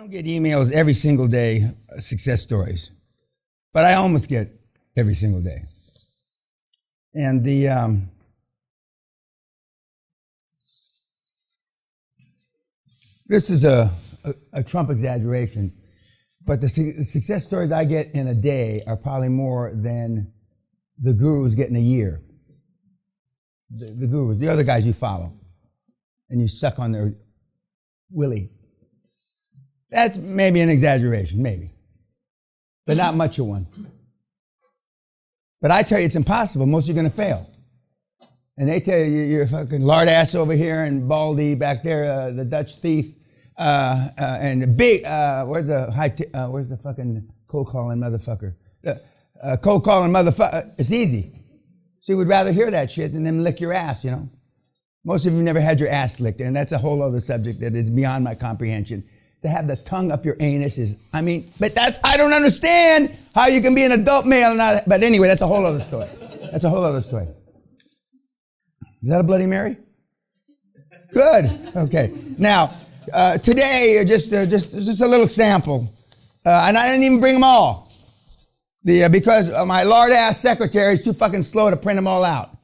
don't get emails every single day, success stories, but I almost get every single day. And this is a Trump exaggeration, but the success stories I get in a day are probably more than the gurus get in a year. The gurus, the other guys you follow, and you suck on their willy. That's maybe an exaggeration, maybe, but not much of one. But I tell you, it's impossible. Most of you are going to fail. And they tell you, you're fucking lard ass over here and Baldy back there, the Dutch thief, and the big, where's the fucking cold calling motherfucker? Cold calling motherfucker. It's easy. So you would rather hear that shit than them lick your ass, you know? Most of you never had your ass licked, and that's a whole other subject that is beyond my comprehension. To have the tongue up your anus is, I don't understand how you can be an adult male and not, but anyway, that's a whole other story. That's a whole other story. Is that a Bloody Mary? Good. Okay. Now, today, just a little sample, and I didn't even bring them all, because my lard-ass secretary is too fucking slow to print them all out.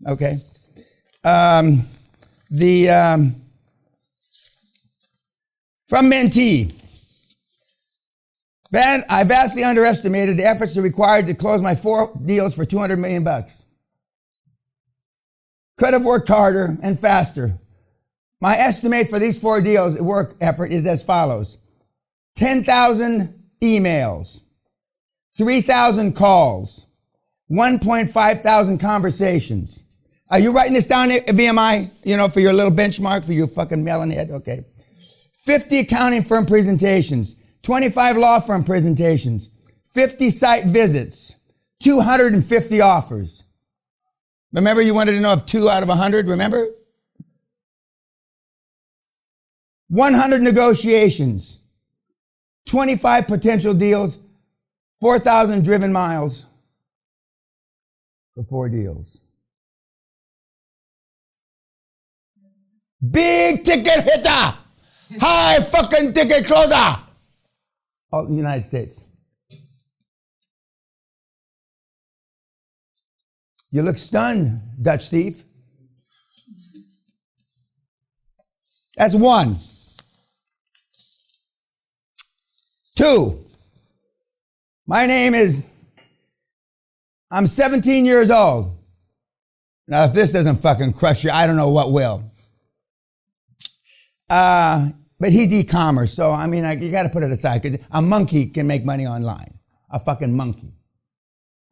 Okay. From Mentee. I vastly underestimated the efforts required to close my 4 deals for $200 million. Could have worked harder and faster. My estimate for these 4 deals work effort is as follows. 10,000 emails, 3,000 calls, 1.5 thousand conversations. Are you writing this down at BMI, for your little benchmark for your fucking melon head? Okay. 50 accounting firm presentations, 25 law firm presentations, 50 site visits, 250 offers. Remember, you wanted to know if 2 out of 100, remember? 100 negotiations, 25 potential deals, 4,000 driven miles for 4 deals. Big ticket hitter! High fucking ticket closer! All in the United States. You look stunned, Dutch thief. That's 1. 2. I'm 17 years old. Now, if this doesn't fucking crush you, I don't know what will. But he's e-commerce, so you got to put it aside, because a monkey can make money online. A fucking monkey.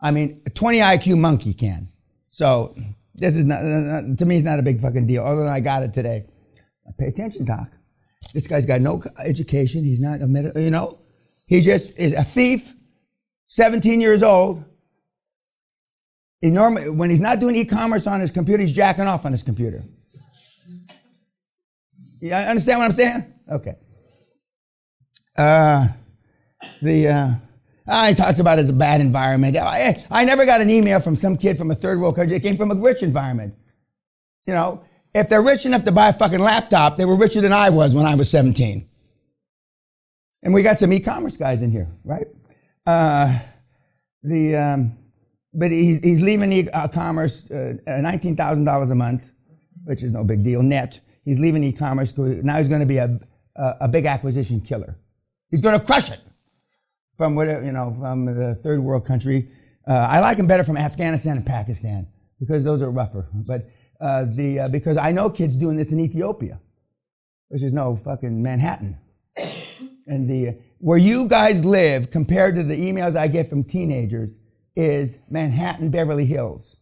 A 20 IQ monkey can. So this is not, to me, it's not a big fucking deal. Other than I got it today. Pay attention, Doc. This guy's got no education. He's not he just is a thief. 17 years old. When he's not doing e-commerce on his computer, he's jacking off on his computer. You understand what I'm saying? Okay. He talks about it as a bad environment. I never got an email from some kid from a third world country. It came from a rich environment. If they're rich enough to buy a fucking laptop, they were richer than I was when I was 17. And we got some e-commerce guys in here, right? But he's leaving e-commerce $19,000 a month, which is no big deal, net. He's leaving e-commerce. Now he's going to be a big acquisition killer. He's going to crush it from from the third world country. I like him better from Afghanistan and Pakistan because those are rougher. But because I know kids doing this in Ethiopia, which is no fucking Manhattan. And where you guys live compared to the emails I get from teenagers is Manhattan, Beverly Hills.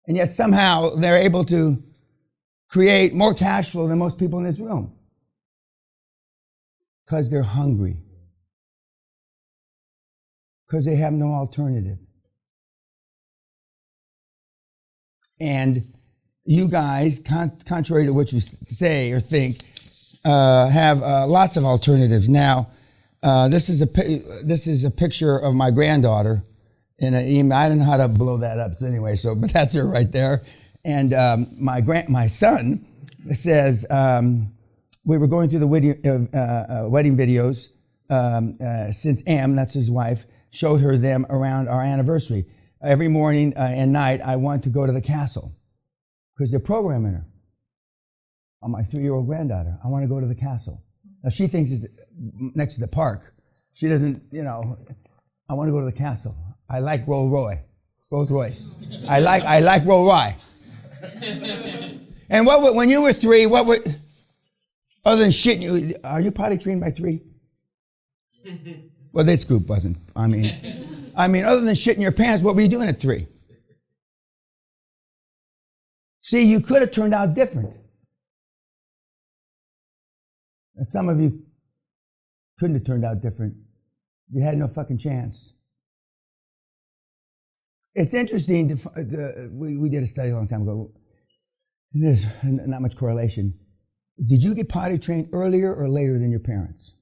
And yet somehow they're able to create more cash flow than most people in this room. Because they're hungry. Because they have no alternative. And you guys, contrary to what you say or think, have lots of alternatives. Now, this is a picture of my granddaughter in an email. I don't know how to blow that up. So anyway, but that's her right there. And my son says, we were going through the wedding videos since Em, that's his wife, showed her them around our anniversary. Every morning and night, I want to go to the castle because they're programming her. On my 3-year-old granddaughter, I want to go to the castle. Now she thinks it's next to the park. She doesn't, I want to go to the castle. I like Rolls Royce. I like Rolls Royce. And when you were 3, other than shit, are you potty trained by 3? Well, this group wasn't. I mean, other than shitting your pants, what were you doing at 3? See, you could have turned out different. And some of you couldn't have turned out different. You had no fucking chance. It's interesting, we did a study a long time ago, and there's not much correlation. Did you get potty trained earlier or later than your parents?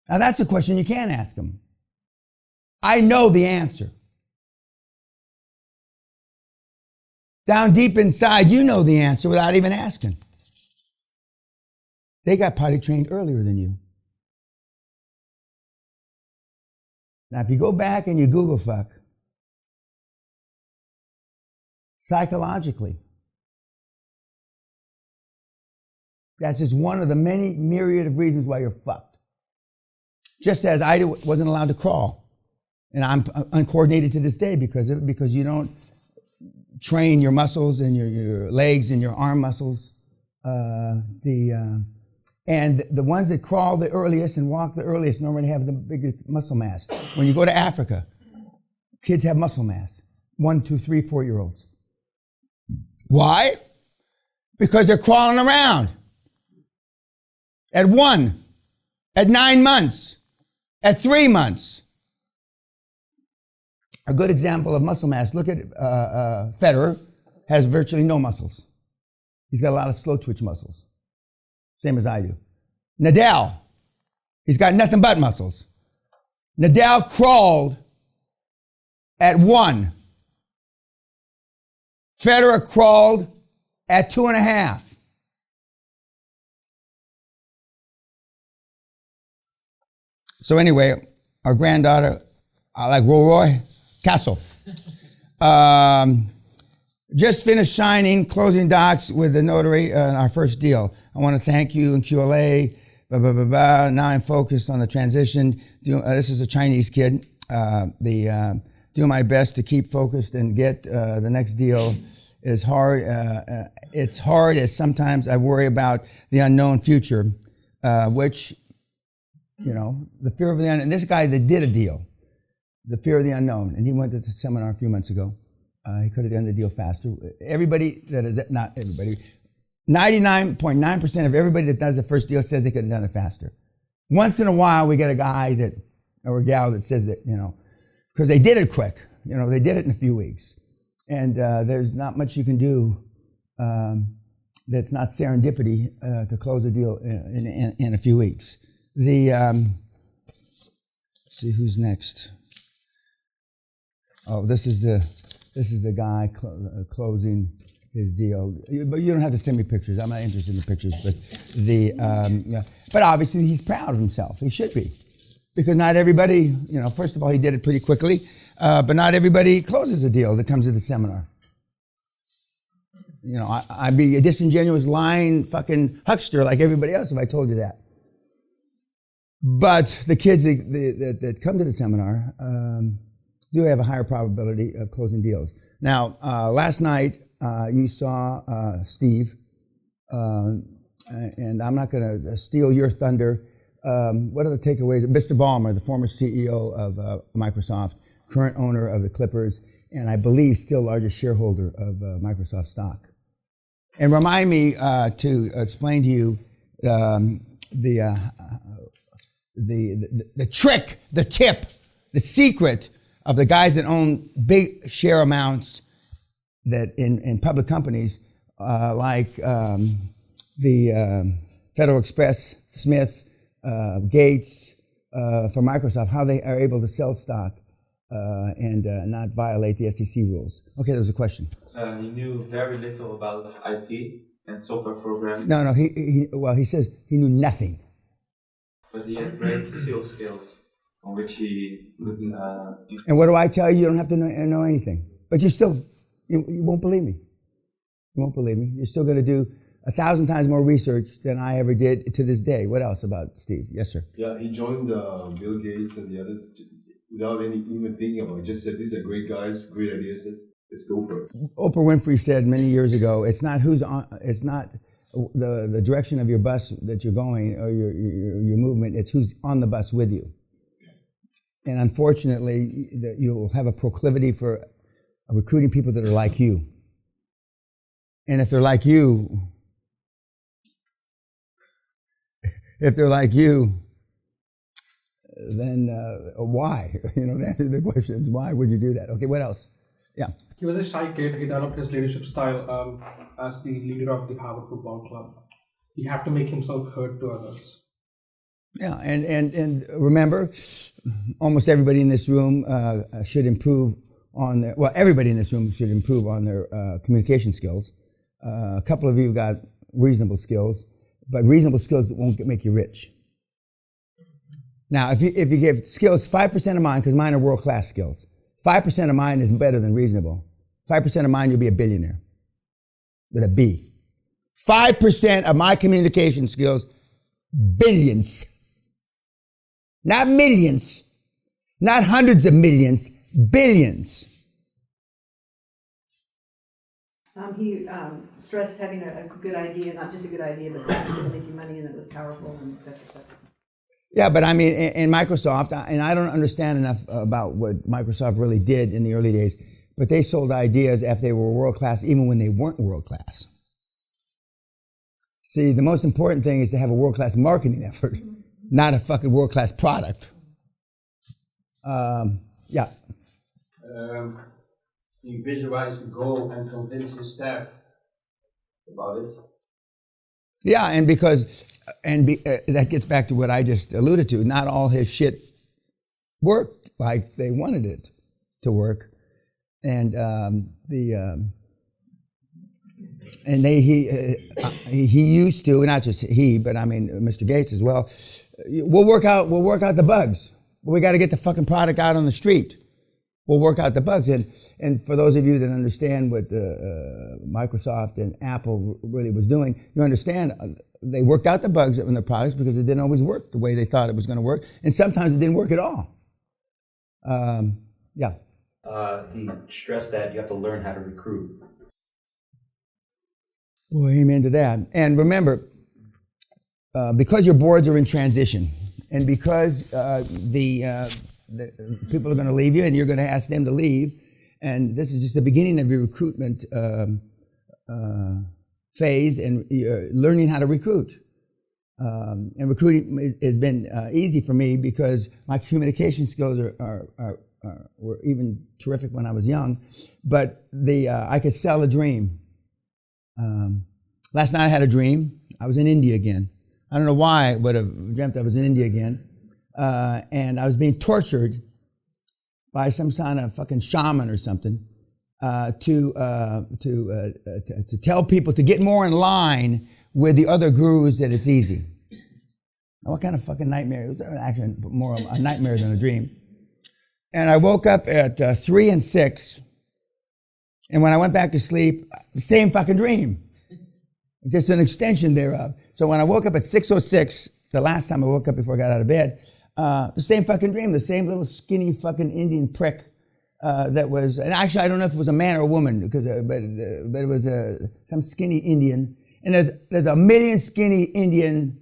Now that's a question you can't ask them. I know the answer. Down deep inside, you know the answer without even asking. They got potty trained earlier than you. Now, if you go back and you Google fuck, psychologically, that's just one of the many myriad of reasons why you're fucked. Just as I wasn't allowed to crawl, and I'm uncoordinated to this day because you don't train your muscles and your legs and your arm muscles. And the ones that crawl the earliest and walk the earliest normally have the biggest muscle mass. When you go to Africa, kids have muscle mass. 1, 2, 3, 4-year-olds. Why? Because they're crawling around. At 1, at 9 months, at 3 months. A good example of muscle mass, look at Federer, has virtually no muscles. He's got a lot of slow twitch muscles. Same as I do. Nadal, he's got nothing but muscles. Nadal crawled at 1. Federer crawled at 2.5. So anyway, our granddaughter, I like Guthrie Castle. Just finished signing closing docs with the notary on our first deal. I want to thank you and QLA. Now I'm focused on the transition. This is a Chinese kid. Do my best to keep focused and get the next deal. Is hard. It's hard as sometimes I worry about the unknown future, which, the fear of the unknown. And this guy that did a deal, the fear of the unknown, and he went to the seminar a few months ago. He could have done the deal faster. Not everybody, 99.9% of everybody that does the first deal says they could have done it faster. Once in a while, we get a guy or a gal that says that, because they did it quick. They did it in a few weeks. And there's not much you can do that's not serendipity to close a deal in a few weeks. Let's see who's next. Oh, this is the guy closing his deal. But you don't have to send me pictures. I'm not interested in the pictures. But obviously he's proud of himself. He should be, because not everybody. First of all, he did it pretty quickly. But not everybody closes a deal that comes to the seminar. I'd be a disingenuous, lying, fucking huckster like everybody else if I told you that. But the kids that come to the seminar do have a higher probability of closing deals. Now, last night you saw Steve, and I'm not going to steal your thunder. What are the takeaways? Mr. Ballmer, the former CEO of Microsoft, current owner of the Clippers, and I believe still largest shareholder of Microsoft stock. And remind me to explain to you the trick, the tip, the secret of the guys that own big share amounts that in public companies like the Federal Express, Smith, Gates, for Microsoft, how they are able to sell stock and not violate the SEC rules. Okay, there was a question. He knew very little about IT. and software programming. No, he says he knew nothing. But he had great sales skills on which he would... And what do I tell you? You don't have to know anything. But you still, you won't believe me. You won't believe me. You're still going to do 1,000 times more research than I ever did to this day. What else about Steve? Yes, sir. Yeah, he joined Bill Gates and the others without even thinking about it. Just said, these are great guys, great ideas. Let's go for it. Oprah Winfrey said many years ago, it's not who's on, it's not the direction of your bus that you're going or your movement, it's who's on the bus with you. And unfortunately, you'll have a proclivity for recruiting people that are like you. And if they're like you, then why? The question is, why would you do that? Okay, what else? Yeah. He was a shy kid. He developed his leadership style as the leader of the Harvard Football Club. He had to make himself heard to others. Yeah, and remember, almost everybody in this room should improve on their, everybody in this room should improve on their communication skills. A couple of you got reasonable skills, but reasonable skills won't make you rich. Now, if you give skills 5% of mine, because mine are world-class skills, 5% of mine is better than reasonable. 5% of mine, you'll be a billionaire with a B. 5% of my communication skills, billions. Not millions, not hundreds of millions, billions. He stressed having a good idea, not just a good idea, but something that was going to make you money and that was powerful and et cetera, et cetera. Yeah, but I mean, in Microsoft, and I don't understand enough about what Microsoft really did in the early days, but they sold ideas after they were world-class, even when they weren't world-class. See, the most important thing is to have a world-class marketing effort, not a fucking world-class product. Yeah. You visualize the goal and convince your staff about it. Yeah, and that gets back to what I just alluded to. Not all his shit worked like they wanted it to work, and he used to, not just he, but I mean Mr. Gates as well. We'll work out the bugs. We got to get the fucking product out on the street. We'll work out the bugs. And for those of you that understand what Microsoft and Apple really was doing, you understand they worked out the bugs in their products because it didn't always work the way they thought it was going to work. And sometimes it didn't work at all. Yeah. He stressed that you have to learn how to recruit. Boy, amen to that. And remember, because your boards are in transition and because the people are going to leave you and you're going to ask them to leave. And this is just the beginning of your recruitment phase and learning how to recruit. And recruiting has been easy for me because my communication skills were even terrific when I was young. But I could sell a dream. Last night I had a dream. I was in India again. I don't know why I would have dreamt I was in India again. And I was being tortured by some kind of fucking shaman or something to tell people to get more in line with the other gurus that it's easy. Now, what kind of fucking nightmare? It was actually more a nightmare than a dream. And I woke up at 3 and 6, and when I went back to sleep, the same fucking dream. Just an extension thereof. So when I woke up at 6:06, the last time I woke up before I got out of bed, the same fucking dream, the same little skinny fucking Indian prick that was, and actually I don't know if it was a man or a woman, because but it was some skinny Indian. And there's a million skinny Indian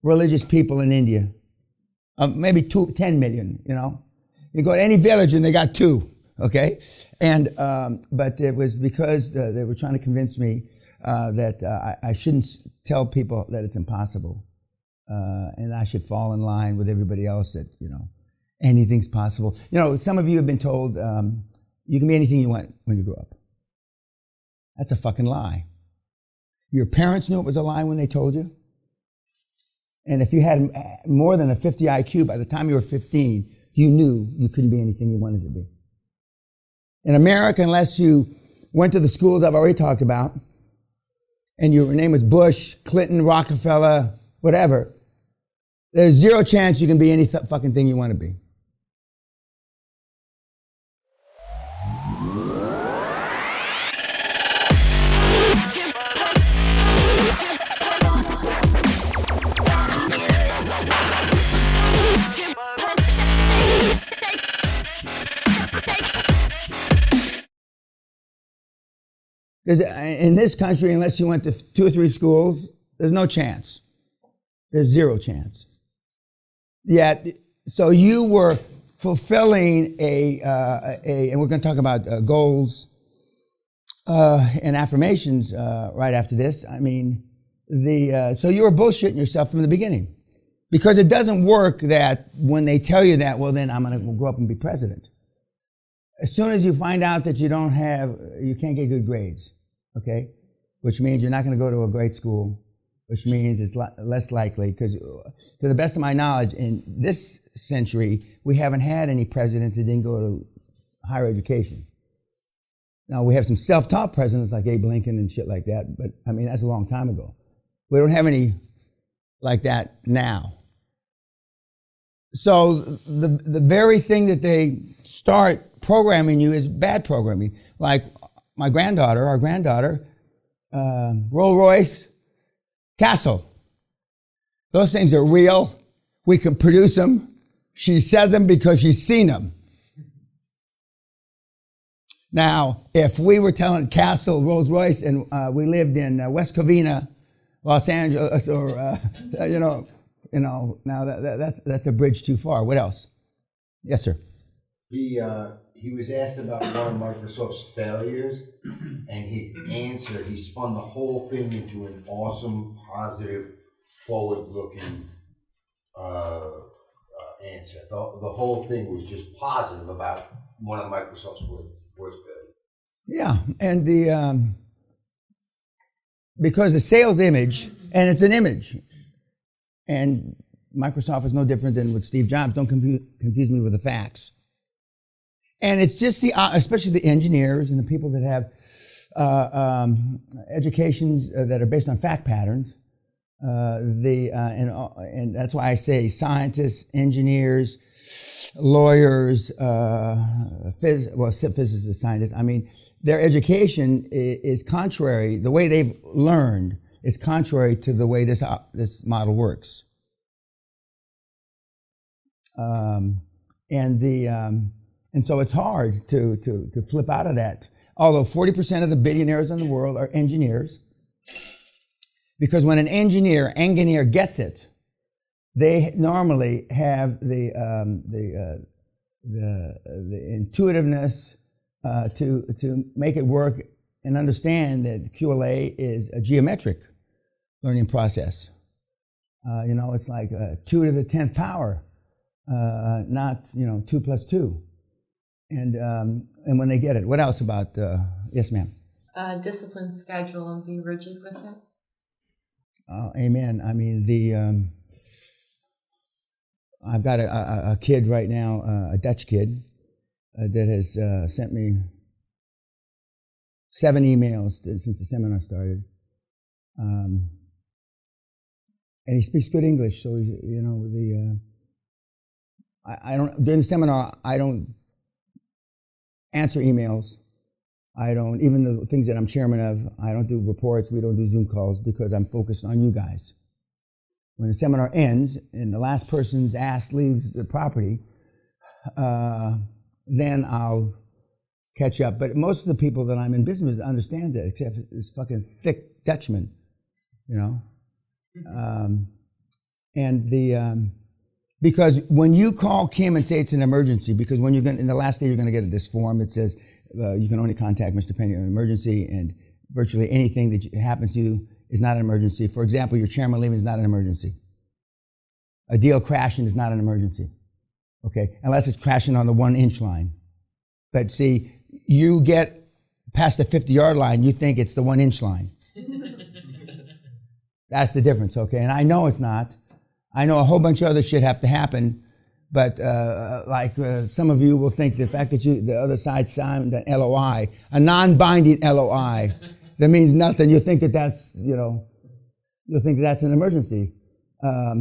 religious people in India, maybe 10 million. You go to any village and they got 2, okay? And but it was because they were trying to convince me that I shouldn't tell people that it's impossible. And I should fall in line with everybody else that, anything's possible. Some of you have been told you can be anything you want when you grow up. That's a fucking lie. Your parents knew it was a lie when they told you. And if you had more than a 50 IQ, by the time you were 15, you knew you couldn't be anything you wanted to be. In America, unless you went to the schools I've already talked about, and your name was Bush, Clinton, Rockefeller, whatever, there's zero chance you can be any fucking thing you want to be. In this country, unless you went to 2 or 3 schools, there's no chance. There's zero chance. Yet, so you were fulfilling and we're going to talk about goals and affirmations right after this. I mean, so you were bullshitting yourself from the beginning. Because it doesn't work that when they tell you that, well, then I'm going to grow up and be president. As soon as you find out that you can't get good grades, okay? Which means you're not going to go to a great school, which means it's less likely, because to the best of my knowledge, in this century, we haven't had any presidents that didn't go to higher education. Now, we have some self-taught presidents like Abe Lincoln and shit like that, but I mean, that's a long time ago. We don't have any like that now. So the very thing that they start programming you is bad programming. Like our granddaughter, Rolls-Royce, Castle. Those things are real. We can produce them. She says them because she's seen them. Now, if we were telling Castle, Rolls-Royce, and we lived in West Covina, Los Angeles, or now that's a bridge too far. What else? Yes, sir. He was asked about one of Microsoft's failures, and his answer, he spun the whole thing into an awesome, positive, forward-looking answer. The whole thing was just positive about one of Microsoft's worst failures. Yeah, and because the sales image, and it's an image, and Microsoft is no different than with Steve Jobs. Don't confuse me with the facts. And it's just especially the engineers and the people that have educations that are based on fact patterns. And that's why I say scientists, engineers, lawyers, physicists, scientists. I mean, their education is contrary. The way they've learned is contrary to the way this model works. And so it's hard to flip out of that. Although 40% of the billionaires in the world are engineers, because when an engineer gets it, they normally have the intuitiveness to make it work and understand that QLA is a geometric learning process. It's like 2 to the 10th power, not 2 plus 2. And when they get it, what else about? Yes, ma'am. Discipline schedule and be rigid with it. Amen. I mean, I've got a kid right now, a Dutch kid, that has sent me 7 emails since the seminar started. And he speaks good English, so he's, I don't, during the seminar, I don't answer emails. I don't, even the things that I'm chairman of, I don't do reports, we don't do Zoom calls because I'm focused on you guys. When the seminar ends and the last person's ass leaves the property, then I'll catch up. But most of the people that I'm in business with understand that, except this fucking thick Dutchman, because when you call Kim and say it's an emergency, because when in the last day you're going to get this form that says you can only contact Mr. Peña in an emergency, and virtually anything that happens to you is not an emergency. For example, your chairman leaving is not an emergency. A deal crashing is not an emergency, okay? Unless it's crashing on the 1-inch line. But see, you get past the 50-yard line, you think it's the 1-inch line. That's the difference, okay? And I know it's not. I know a whole bunch of other shit have to happen, but some of you will think the fact that the other side signed an LOI, a non-binding LOI, that means nothing. You think that that's, you'll think that's an emergency. But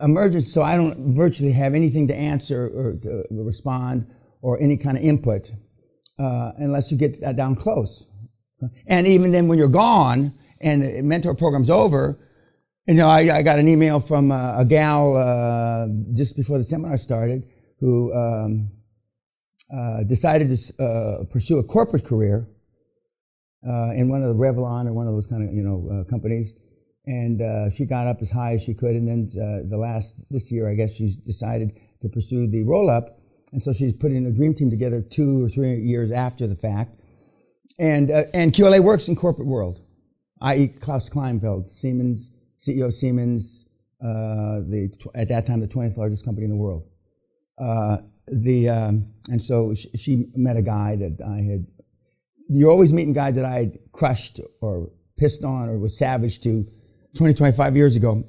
emergency, so I don't virtually have anything to answer or to respond or any kind of input unless you get that down close. And even then when you're gone and the mentor program's over, I got an email from a gal just before the seminar started who decided to pursue a corporate career in one of the Revlon or one of those kind of companies, and she got up as high as she could. And then this year, I guess she's decided to pursue the roll-up, and so she's putting a dream team together 2 or 3 years after the fact. And QLA works in corporate world, i.e. Klaus Kleinfeld, Siemens, CEO of Siemens, at that time the 20th largest company in the world. And so she met a guy that I had. You're always meeting guys that I had crushed or pissed on or was savage to 20, 25 years ago.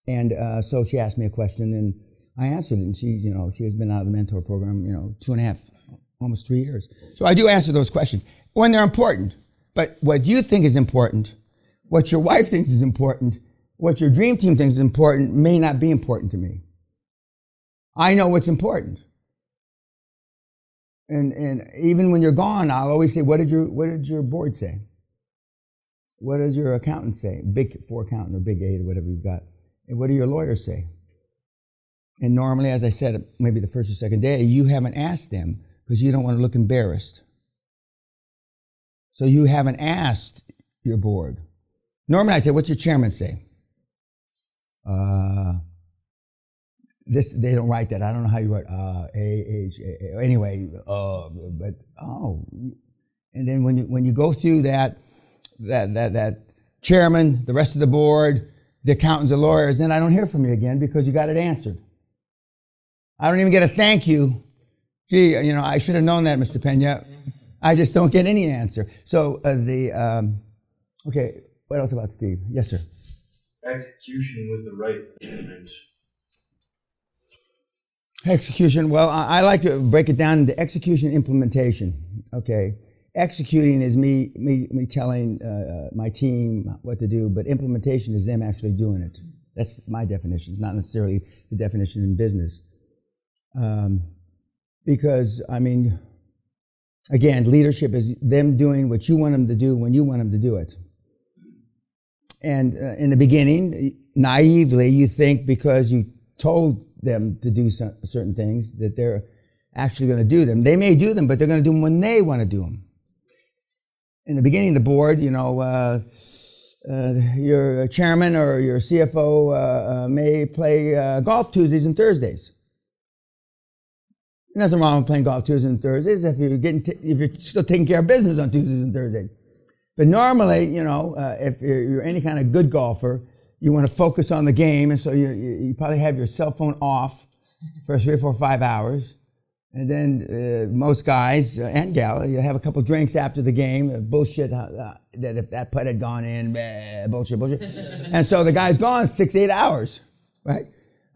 And so she asked me a question and I answered it. And she has been out of the mentor program, 2.5, almost 3 years. So I do answer those questions when they're important. But what you think is important, what your wife thinks is important, what your dream team thinks is important may not be important to me. I know what's important. And even when you're gone, I'll always say, what did your board say? What does your accountant say? Big 4 accountant or big 8 or whatever you've got. And what do your lawyers say? And normally, as I said, maybe the first or second day, you haven't asked them because you don't want to look embarrassed. So you haven't asked your board. Normally I say, what's your chairman say? They don't write that. I don't know how you write A-H-A. Anyway, and then when you go through that chairman, the rest of the board, the accountants, the lawyers, then I don't hear from you again because you got it answered. I don't even get a thank you. Gee, I should have known that, Mr. Peña. I just don't get any answer. So okay, what else about Steve? Yes, sir. Execution with the right instrument. Execution. Well, I like to break it down into execution, implementation. Okay, executing is me telling my team what to do, but implementation is them actually doing it. That's my definition. It's not necessarily the definition in business, because again, leadership is them doing what you want them to do when you want them to do it. And in the beginning, naively, you think because you told them to do certain things that they're actually going to do them. They may do them, but they're going to do them when they want to do them. In the beginning, the board, your chairman or your CFO may play golf Tuesdays and Thursdays. Nothing wrong with playing golf Tuesdays and Thursdays if you're still taking care of business on Tuesdays and Thursdays. But normally, if you're any kind of good golfer, you want to focus on the game, and so you probably have your cell phone off for 3 or 4 or 5 hours. And then most guys and gal, you have a couple drinks after the game, bullshit that if that putt had gone in, bullshit. And so the guy's gone 6-8 hours, right?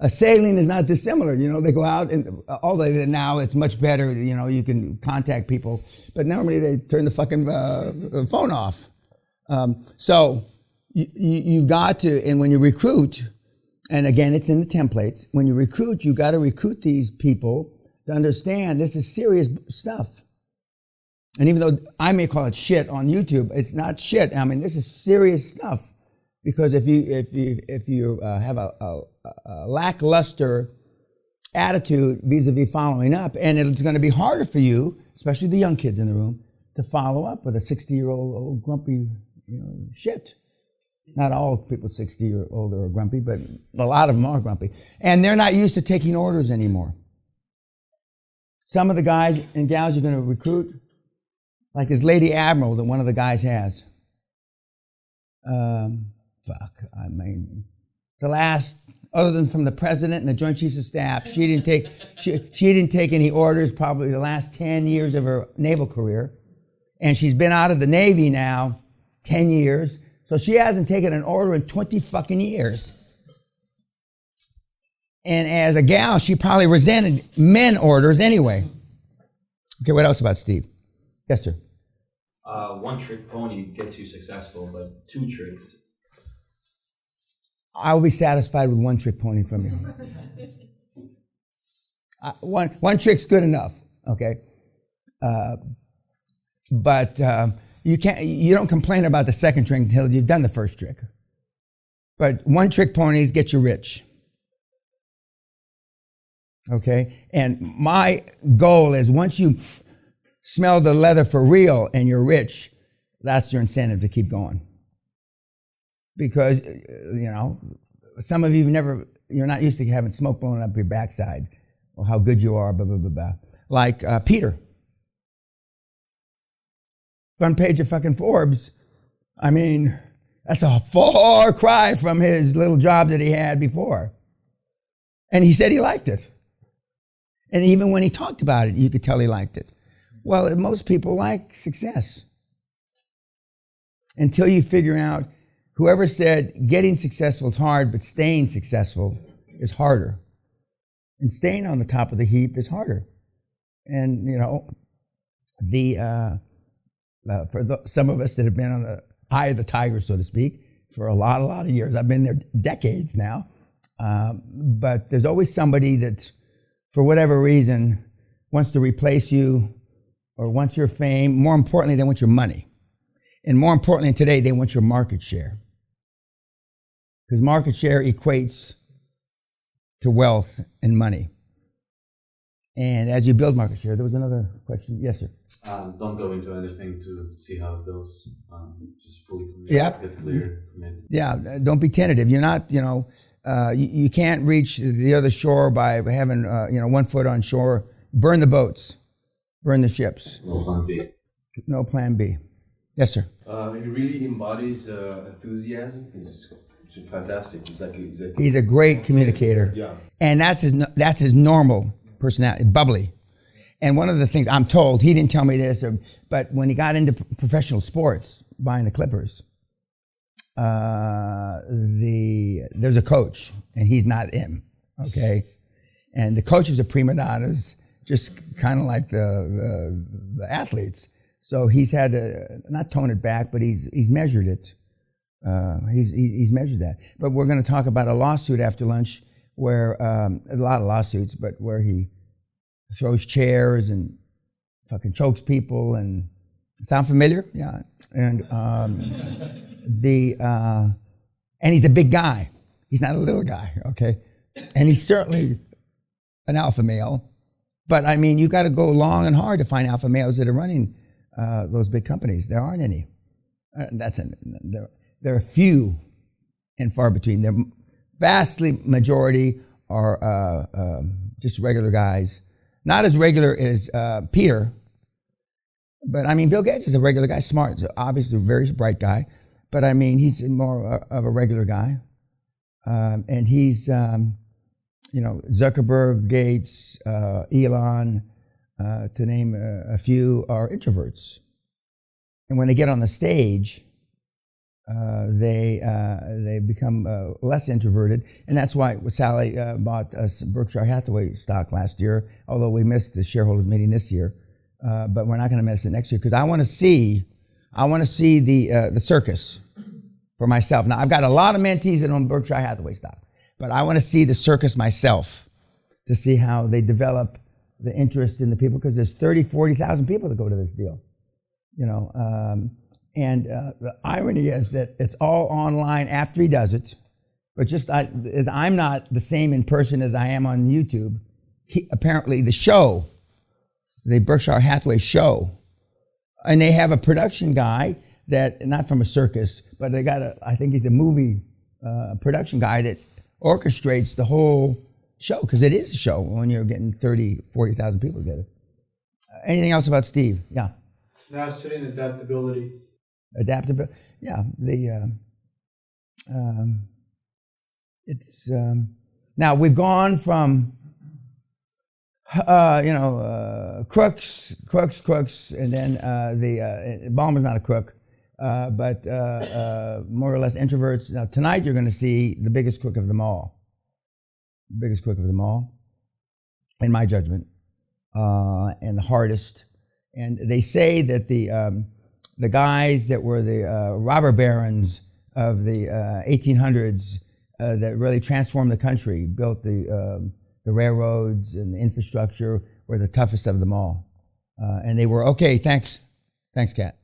Sailing is not dissimilar. They go out, and although now it's much better, you can contact people. But normally they turn the fucking phone off. So you've got to, and when you recruit, and again, it's in the templates, when you recruit, you got to recruit these people to understand this is serious stuff. And even though I may call it shit on YouTube, it's not shit. This is serious stuff. Because if you have a lackluster attitude vis-a-vis following up, and it's going to be harder for you, especially the young kids in the room, to follow up with a 60-year-old grumpy shit. Not all people 60 or older are grumpy, but a lot of them are grumpy. And they're not used to taking orders anymore. Some of the guys and gals you're going to recruit, like this Lady Admiral that one of the guys has. The last, other than from the president and the Joint Chiefs of Staff, she didn't take any orders probably the last 10 years of her naval career. And she's been out of the Navy now 10 years. So she hasn't taken an order in 20 fucking years. And as a gal, she probably resented men orders anyway. Okay, what else about Steve? Yes, sir. One trick pony gets you successful, but two tricks. I'll be satisfied with one trick pony from you. One trick's good enough, okay? But you don't complain about the second trick until you've done the first trick. But one trick ponies get you rich. Okay? And my goal is once you smell the leather for real and you're rich, that's your incentive to keep going. Because, some of you you're not used to having smoke blowing up your backside, or how good you are, blah, blah, blah, blah. Like Peter. Front page of fucking Forbes. I mean, that's a far cry from his little job that he had before. And he said he liked it. And even when he talked about it, you could tell he liked it. Well, most people like success. Until you figure out, whoever said getting successful is hard, but staying successful is harder. And staying on the top of the heap is harder. And, some of us that have been on the eye of the tiger, so to speak, for a lot of years. I've been there decades now. But there's always somebody that, for whatever reason, wants to replace you or wants your fame. More importantly, they want your money. And more importantly today, they want your market share. Because market share equates to wealth and money. And as you build market share, there was another question. Yes, sir. Don't go into anything to see how it goes. Just fully commit. Yeah. Get clear, commit. Yeah, don't be tentative. You're not, you can't reach the other shore by having, 1 foot on shore. Burn the boats. Burn the ships. No plan B. No plan B. Yes, sir. He really embodies enthusiasm. He's fantastic. He's a great communicator. Yeah. And that's his normal personality, bubbly. And one of the things I'm told, he didn't tell me this, but when he got into professional sports, buying the Clippers, there's a coach, and he's not him, okay? And the coaches are prima donnas, just kind of like the athletes. So he's had to not tone it back, but he's measured it. He's measured that. But we're going to talk about a lawsuit after lunch where, a lot of lawsuits, but where he throws chairs and fucking chokes people and sound familiar? Yeah. And and he's a big guy. He's not a little guy, okay? And he's certainly an alpha male. But I mean, you got to go long and hard to find alpha males that are running those big companies. There aren't any. There are few and far between. The vastly majority are just regular guys. Not as regular as Peter, but I mean, Bill Gates is a regular guy, smart, obviously a very bright guy, but I mean, he's more of a regular guy. And he's, Zuckerberg, Gates, Elon, to name a few, are introverts. And when they get on the stage, they become less introverted, and that's why Sally bought us Berkshire Hathaway stock last year, although we missed the shareholders meeting this year, but we're not going to miss it next year because I want to see the circus for myself. Now I've got a lot of mentees that own Berkshire Hathaway stock, but I want to see the circus myself to see how they develop the interest in the people, because there's 40,000 people that go to this deal, And the irony is that it's all online after he does it, but just as I'm not the same in person as I am on YouTube, apparently the Berkshire Hathaway show, and they have a production guy that, not from a circus, but they got I think he's a movie production guy that orchestrates the whole show, because it is a show when you're getting 40,000 people together. Anything else about Steve? Yeah. Mastery and adaptability. Adaptability, yeah. It's now we've gone from crooks, and then Ballmer's not a crook, but more or less introverts. Now tonight you're going to see the biggest crook of them all, in my judgment, and the hardest And they say that the guys that were the robber barons of the 1800s that really transformed the country, built the railroads and the infrastructure, were the toughest of them all. And they were, okay, thanks, Kat.